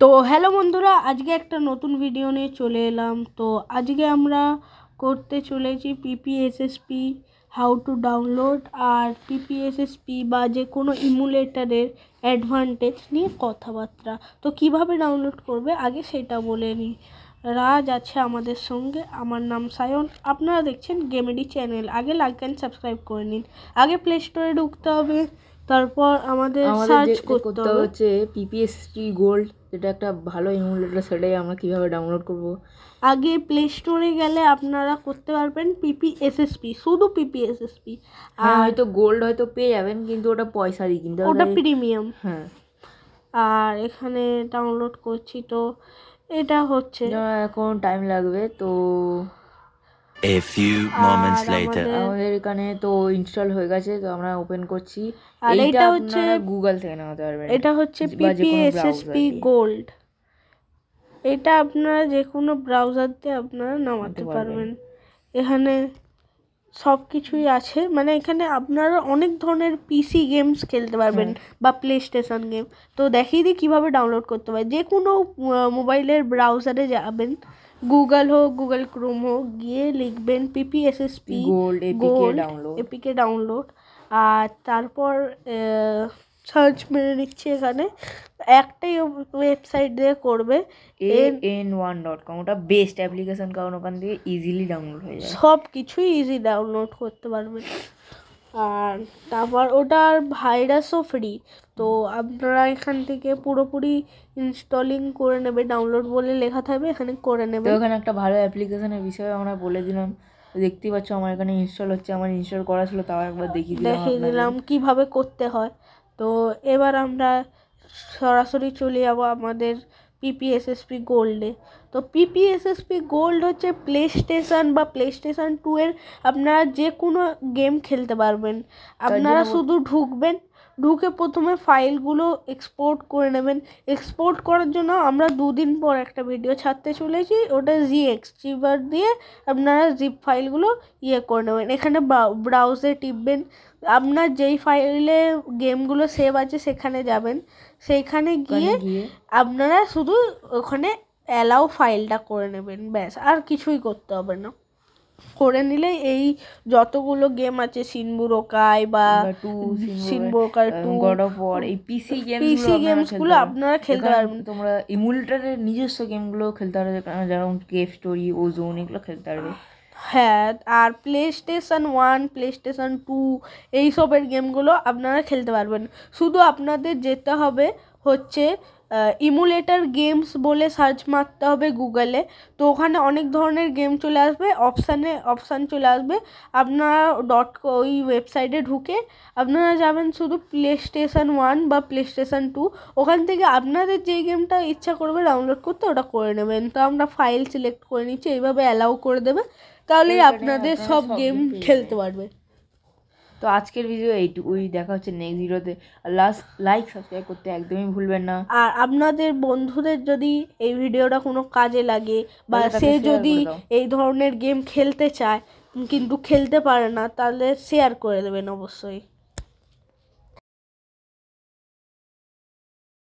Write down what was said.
তো হ্যালো বন্ধুরা, আজকে একটা নতুন ভিডিও নিয়ে চলে এলাম। তো আজকে আমরা করতে চলেছি পিপিএসএসপি হাউ টু ডাউনলোড আর পিপিএসএসপি বা যে কোনো ইমুলেটারের অ্যাডভান্টেজ নিয়ে কথাবার্তা। তো কিভাবে ডাউনলোড করবে আগে সেটা বলে নিই। রাজ আছে আমাদের সঙ্গে, আমার নাম সায়ন, আপনারা দেখছেন গেমেডি চ্যানেল। আগে লাইক অ্যান্ড সাবস্ক্রাইব করে নিন। আগে প্লে স্টোরে ঢুকতে হবে, তারপর আমাদের সার্চ করতে হবে হচ্ছে পিপিএসপি গোল্ড, যেটা একটা ভালো ইমুলেটর। সেটাই আমরা কিভাবে ডাউনলোড করব। আগে প্লে স্টোরে গেলে আপনারা করতে পারবেন পিপিএসএসপি, শুধু পিপিএসএসপি। হ্যাঁ, হয়তো গোল্ড হয়তো পেয়ে যাবেন, কিন্তু ওটা পয়সা দিয়ে কিনতে হবে, ওটা প্রিমিয়াম। হ্যাঁ। আর এখানে ডাউনলোড করছি, তো এটা হচ্ছে এখন টাইম লাগবে। তো A few moments later আমাদের এখানে তো ইনস্টল হয়ে গেছে, তো আমরা ওপেন করছি। আর এটা হচ্ছে গুগল থেকে নামাতে পারবেন। এটা হচ্ছে পিপিএসএসপি গোল্ড। এটা আপনারা যে কোনো ব্রাউজার দিয়ে আপনারা নামাতে পারবেন। এখানে সব কিছুই আছে, মানে এখানে আপনারা অনেক ধরনের পিসি গেমস খেলতে পারবেন বা প্লে স্টেশন গেম। তো দেখিয়ে দিই কীভাবে ডাউনলোড করতে পারে। যে কোনো মোবাইলের ব্রাউজারে যাবেন, গুগল হোক, গুগল ক্রোম হোক, গিয়ে লিখবেন পিপিএসএসপি গোল্ড এপিকে ডাউনলোড। আর তারপর সার্চ মেরে নিচ্ছি। এখানে একটাই ওয়েবসাইট দিয়ে করবে, an1.com। ওটা বেস্ট অ্যাপ্লিকেশন, কারণ ওখান থেকে ইজিলি ডাউনলোড হয়ে যায়, সব কিছুই ইজি ডাউনলোড করতে পারবেন। আর তারপর ওটার ভাইরাসও ফ্রি। তো আপনারা এখান থেকে পুরোপুরি ইনস্টলিং করে নেবে, ডাউনলোড বলে লেখা থাকবে, এখানে করে নেবে। তো এখানে একটা ভালো অ্যাপ্লিকেশনের বিষয়ে আমরা বলে দিলাম। দেখতেই পাচ্ছ আমার এখানে ইনস্টল হচ্ছে। আমার ইনস্টল করা ছিল, তাও একবার দেখিয়ে দিলাম কীভাবে করতে হয়। তো এবার আমরা সরাসরি চলে যাবো আমাদের পিপিএসএসপি গোল্ডে। তো পিপিএসএসপি গোল্ড হচ্ছে প্লে স্টেশন বা প্লে স্টেশন 2 এর আপনারা যে কোনো গেম খেলতে পারবেন। আপনারা শুধু ঢুকবেন, ঢুকে প্রথমে ফাইলগুলো এক্সপোর্ট করে নেবেন। এক্সপোর্ট করার জন্য আমরা 2 দিন পর একটা ভিডিও ছাড়তে চলেছি, ওটা জিএক্সট্রিভার দিয়ে আপনারা জিপ ফাইলগুলো করে নেবেন। এখানে ব্রাউজে টিপবেন, আপনার যেই ফাইলে গেমগুলো সেভ আছে সেখানে যাবেন। সেইখানে গিয়ে আপনারা শুধু ওখানে অ্যালাউ ফাইলটা করে নেবেন, ব্যাস, আর কিছুই করতে হবে না। করে নিলে এই যতগুলো গেম আছে, সিনবুরোকাই বা সিনবুরোকাই 2, গড অফ ওয়ার, এই পিসি গেমসগুলো আপনারা খেলতে পারবেন। তোমরা ইমুলেটরের নিজস্ব গেমগুলো খেলতে পারবে, যেমন কেভ স্টোরি, ওজোন, এগুলো খেলতে পারবে। হ্যাঁ, আর প্লে স্টেশন 1, প্লে স্টেশন 2 এইসবের গেমগুলো আপনারা খেলতে পারবেন। শুধু আপনাদের যেতে হবে হচ্ছে ইমুলেটর গেমস বলে সার্চ মারতে হবে গুগলে। তো ওখানে অনেক ধরনের গেম চলে আসবে, অপশান চলে আসবে। আপনারা ওই ওয়েবসাইটে ঢুকে আপনারা যাবেন শুধু প্লে স্টেশন 1 বা প্লে স্টেশন 2। ওখান থেকে আপনাদের যেই গেমটা ইচ্ছা করবে ডাউনলোড করতে, ওটা করে নেবেন। তো আমরা ফাইল সিলেক্ট করে নিচ্ছি, এইভাবে অ্যালাউ করে দেবে, তাহলেই আপনাদের সব গেম খেলতে পারবে। তো আজকের ভিডিও এইটুকুই, দেখা হচ্ছে নেক্সট ভিডিওতে। আর লাইক সাবস্ক্রাইব করতে একদমই ভুলবেন না। আর আপনাদের বন্ধুদের যদি এই ভিডিওটা কোনো কাজে লাগে বা সে যদি এই ধরনের গেম খেলতে চায় কিন্তু খেলতে পারে না, তাহলে শেয়ার করে দেবেন অবশ্যই।